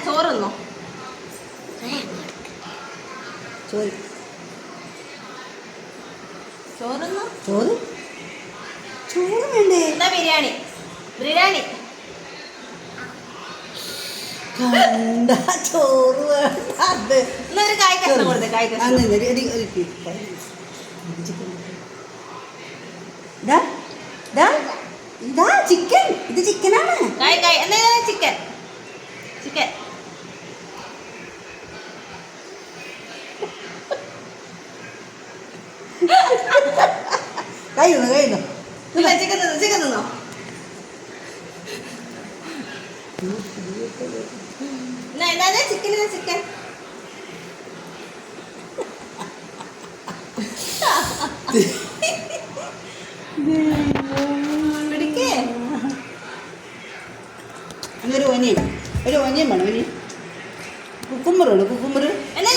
ചോറുന്നോ? ചോറ് ചോറുന്നോ? ചോറ് ചോറ് വേണ്ടേ? എന്നാ ബിരിയാണി ബിരിയാണി കണ്ട ചോറ് വേണ്ട. എന്നൊരു കായ്ക്കഷ്ണം കൊടുത്തേ കായ്ക്കഷ്ണം. ഇതാ ചിക്കൻ. ഇത് ചിക്കനാണ്. കായ് കായ് എന്നാ ചിക്കൻ ചിക്കൻ കഴിയുന്നു ഇല്ല ചിക്കൻ തിന്നോ ചിക്കൻ തിന്നോ. എന്നാ ചിക്കൻ ചിക്കൻ പിടിക്കേ. ഒരു ഒനിയൻ വേണം. ഒനിയൻ കുക്കുമ്പറുണ്ട്. കുക്കുമ്പർ എന്നാ